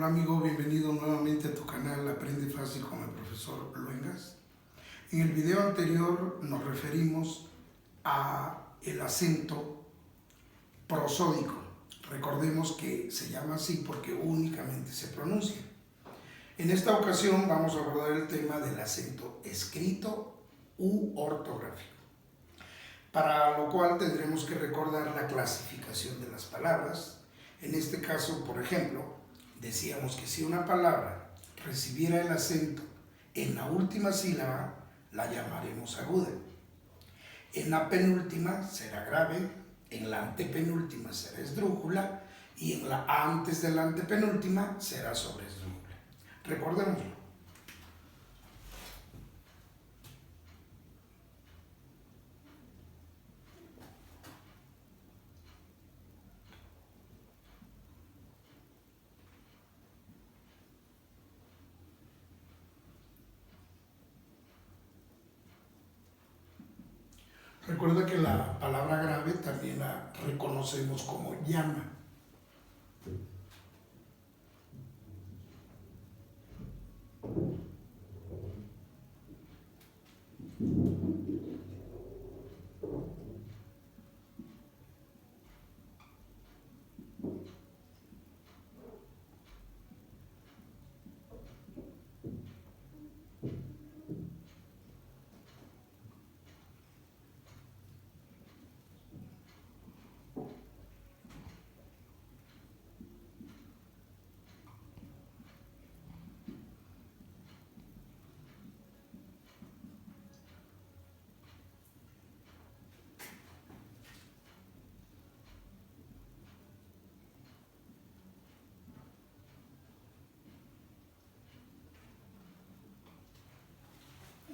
Hola amigo, bienvenido nuevamente a tu canal Aprende Fácil con el profesor Luengas. En el video anterior nos referimos a el acento prosódico. Recordemos que se llama así porque únicamente se pronuncia. En esta ocasión vamos a abordar el tema del acento escrito u ortográfico, para lo cual tendremos que recordar la clasificación de las palabras. En este caso, por ejemplo, decíamos que si una palabra recibiera el acento en la última sílaba, la llamaremos aguda. En la penúltima será grave, en la antepenúltima será esdrújula y en la antes de la antepenúltima será sobresdrújula. Recordémoslo. Recuerda que la palabra grave también la reconocemos como llama.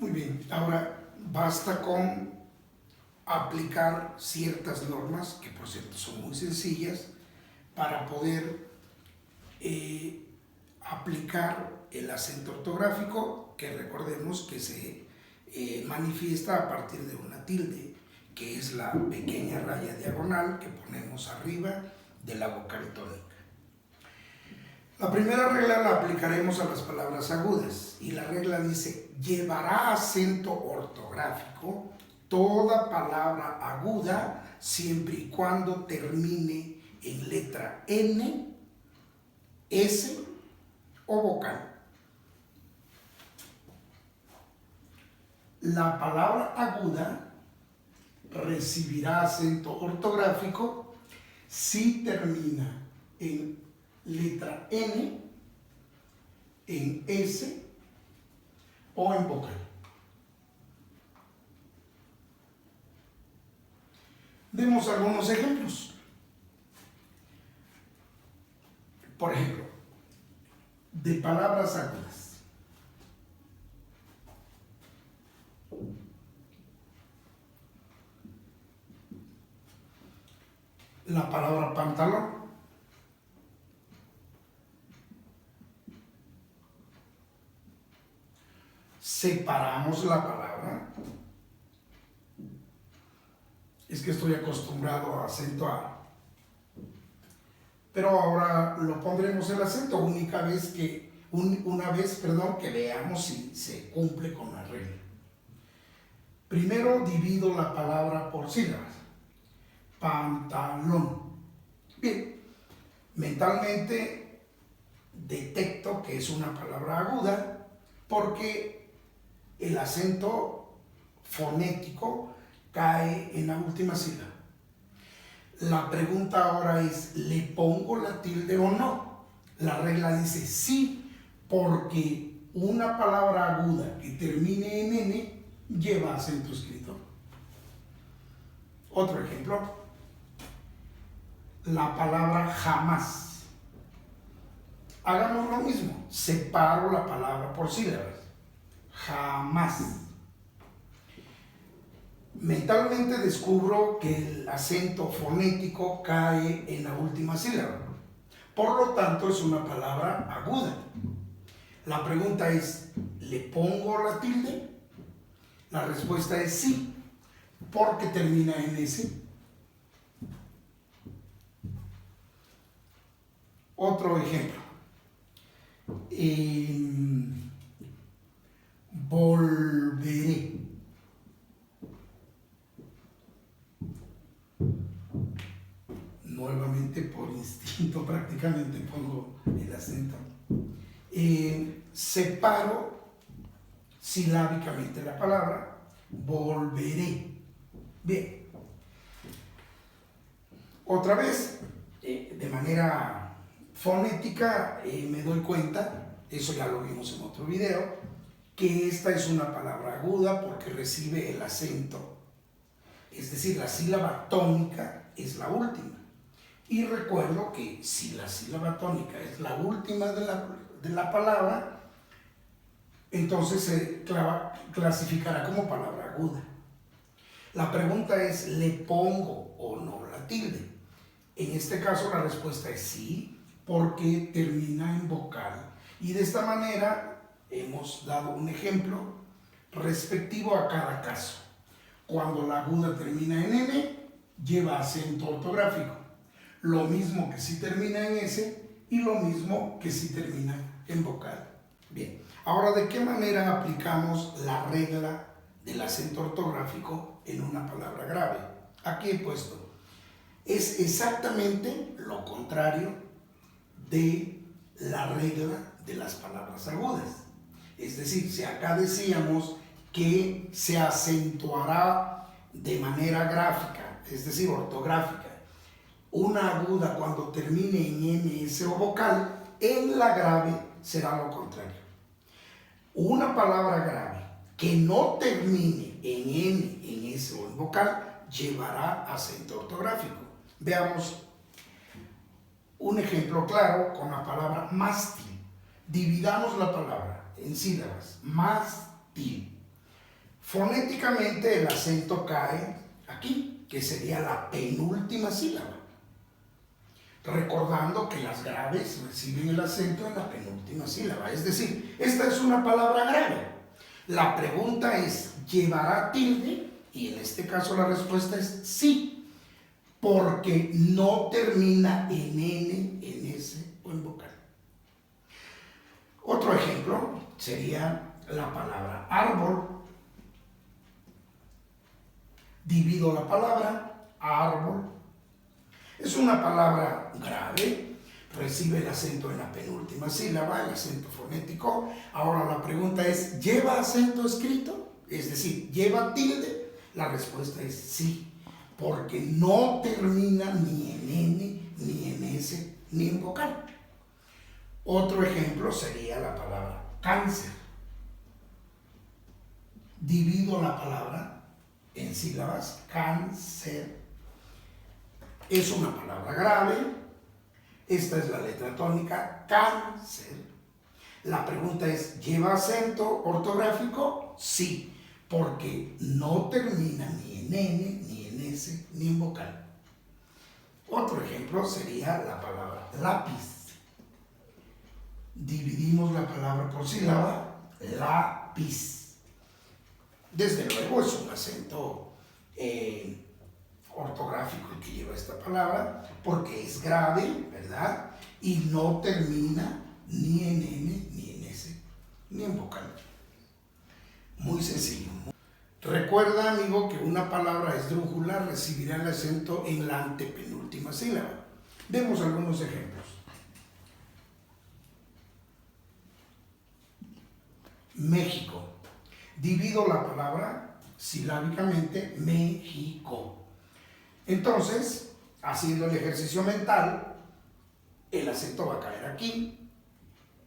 Muy bien, ahora basta con aplicar ciertas normas, que por cierto son muy sencillas, para poder aplicar el acento ortográfico, que recordemos que se manifiesta a partir de una tilde, que es la pequeña raya diagonal que ponemos arriba de la vocal tónica. La primera regla la aplicaremos a las palabras agudas y la regla dice: llevará acento ortográfico toda palabra aguda siempre y cuando termine en letra N, S o vocal. La palabra aguda recibirá acento ortográfico si termina en letra N, en S o en vocal. Demos algunos ejemplos. Por ejemplo, de palabras agudas. La palabra pantalón. Separamos la palabra. Es que estoy acostumbrado a acentuar. Pero ahora lo pondremos el acento una vez que veamos si se cumple con la regla. Primero divido la palabra por sílabas. Pantalón. Bien, mentalmente detecto que es una palabra aguda porque el acento fonético cae en la última sílaba. La pregunta ahora es: ¿le pongo la tilde o no? La regla dice sí, porque una palabra aguda que termine en N lleva acento escrito. Otro ejemplo, la palabra jamás. Hagamos lo mismo, separo la palabra por sílabas. Jamás. Mentalmente descubro que el acento fonético cae en la última sílaba. Por lo tanto, es una palabra aguda. La pregunta es: ¿le pongo la tilde? La respuesta es sí, porque termina en S. Otro ejemplo. Volveré. Nuevamente por instinto prácticamente pongo el acento. Separo silábicamente la palabra volveré. Bien. Otra vez, de manera fonética, me doy cuenta, eso ya lo vimos en otro video, que esta es una palabra aguda porque recibe el acento. Es decir, la sílaba tónica es la última. Y recuerdo que si la sílaba tónica es la última de la palabra, entonces se clasificará como palabra aguda. La pregunta es, ¿le pongo o no la tilde? En este caso la respuesta es sí, porque termina en vocal. Y de esta manera hemos dado un ejemplo respectivo a cada caso. Cuando la aguda termina en N, lleva acento ortográfico. Lo mismo que si termina en S y lo mismo que si termina en vocal. Bien, ahora, ¿de qué manera aplicamos la regla del acento ortográfico en una palabra grave? Aquí he puesto, es exactamente lo contrario de la regla de las palabras agudas. Es decir, si acá decíamos que se acentuará de manera gráfica, es decir, ortográfica, una aguda cuando termine en N, S o vocal, en la grave será lo contrario. Una palabra grave que no termine en N, en S o en vocal, llevará acento ortográfico. Veamos un ejemplo claro con la palabra mástil. Dividamos la palabra en sílabas. Mástil. Fonéticamente el acento cae aquí, que sería la penúltima sílaba. Recordando que las graves reciben el acento en la penúltima sílaba. Es decir, esta es una palabra grave. La pregunta es, ¿llevará tilde? Y en este caso la respuesta es sí, porque no termina en N, en S o en vocal. Otro ejemplo sería la palabra árbol. Divido la palabra árbol. Es una palabra grave, recibe el acento en la penúltima sílaba, el acento fonético. Ahora la pregunta es, ¿lleva acento escrito? Es decir, ¿lleva tilde? La respuesta es sí, porque no termina ni en N, ni en S, ni en vocal. Otro ejemplo sería la palabra cáncer. Divido la palabra en sílabas, cáncer. Es una palabra grave, esta es la letra tónica, cáncer. La pregunta es, ¿lleva acento ortográfico? Sí, porque no termina ni en N, ni en S, ni en vocal. Otro ejemplo sería la palabra lápiz. Dividimos la palabra por sílaba, lápiz. Desde luego es un acento ortográfico el que lleva esta palabra, porque es grave, ¿verdad? Y no termina ni en N, ni en S, ni en vocal. Muy sencillo. Recuerda, amigo, que una palabra esdrújula recibirá el acento en la antepenúltima sílaba. Demos algunos ejemplos. México. Divido la palabra silábicamente, México. Entonces, haciendo el ejercicio mental, el acento va a caer aquí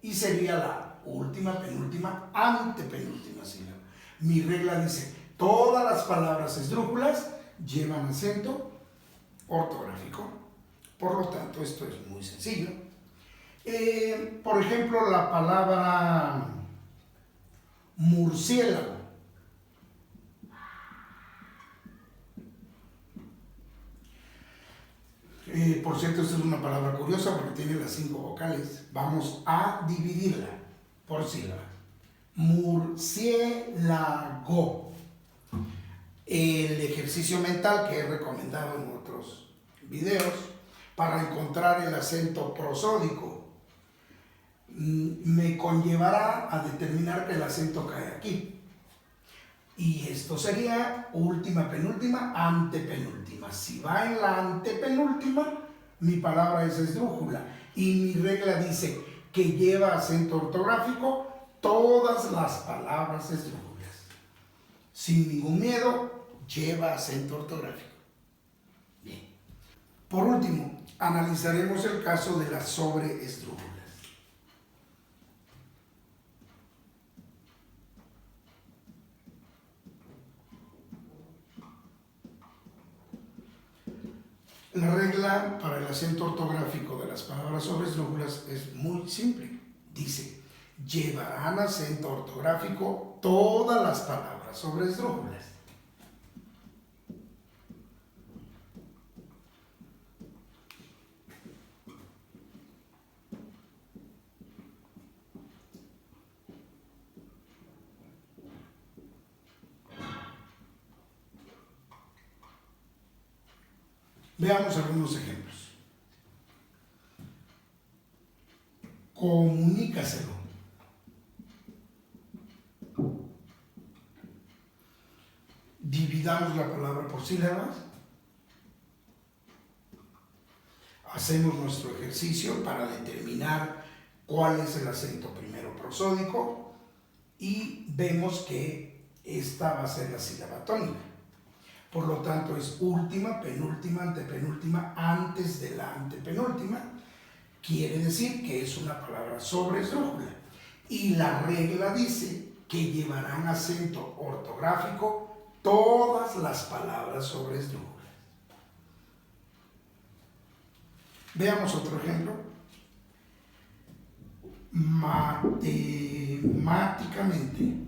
y sería la última, penúltima, antepenúltima sílaba. Mi regla dice, todas las palabras esdrújulas llevan acento ortográfico. Por lo tanto, esto es muy sencillo. Por ejemplo, la palabra murciélago. Por cierto, esta es una palabra curiosa porque tiene las 5 vocales. Vamos a dividirla por sílaba. Murciélago. El ejercicio mental que he recomendado en otros videos para encontrar el acento prosódico me conllevará a determinar que el acento cae aquí. Y esto sería última, penúltima, antepenúltima. Si va en la antepenúltima, mi palabra es esdrújula. Y mi regla dice que lleva acento ortográfico todas las palabras esdrújulas. Sin ningún miedo, lleva acento ortográfico. Bien. Por último, analizaremos el caso de las sobreesdrújulas. La regla para el acento ortográfico de las palabras sobreesdrújulas es muy simple. Dice, llevarán acento ortográfico todas las palabras sobreesdrújulas. Veamos algunos ejemplos. Comunícaselo. Dividamos la palabra por sílabas. Hacemos nuestro ejercicio para determinar cuál es el acento primero prosódico y vemos que esta va a ser la sílaba tónica. Por lo tanto, es última, penúltima, antepenúltima, antes de la antepenúltima. Quiere decir que es una palabra sobreesdrújula. Y la regla dice que llevarán acento ortográfico todas las palabras sobreesdrújulas. Veamos otro ejemplo. Matemáticamente.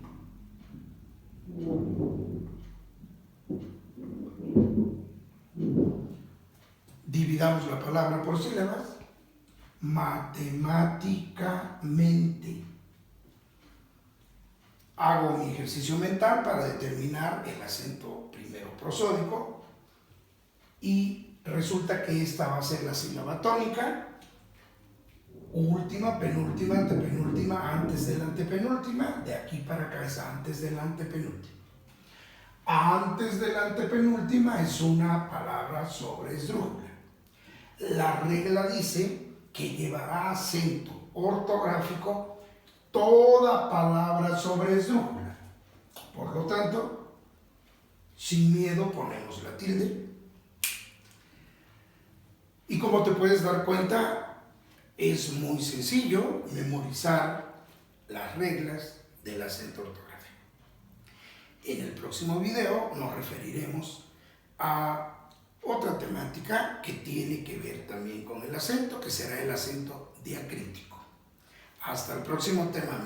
Dividamos la palabra por sílabas. Matemáticamente. Hago mi ejercicio mental para determinar el acento primero prosódico y resulta que esta va a ser la sílaba tónica. Última, penúltima, antepenúltima, antes de la antepenúltima. De aquí para acá es antes de la antepenúltima. Antes de la antepenúltima es una palabra sobreesdrújula. La regla dice que llevará acento ortográfico toda palabra sobreesdrújula. Por lo tanto, sin miedo ponemos la tilde. Y como te puedes dar cuenta, es muy sencillo memorizar las reglas del acento ortográfico. En el próximo video nos referiremos a otra temática que tiene que ver también con el acento, que será el acento diacrítico. Hasta el próximo tema, amigos.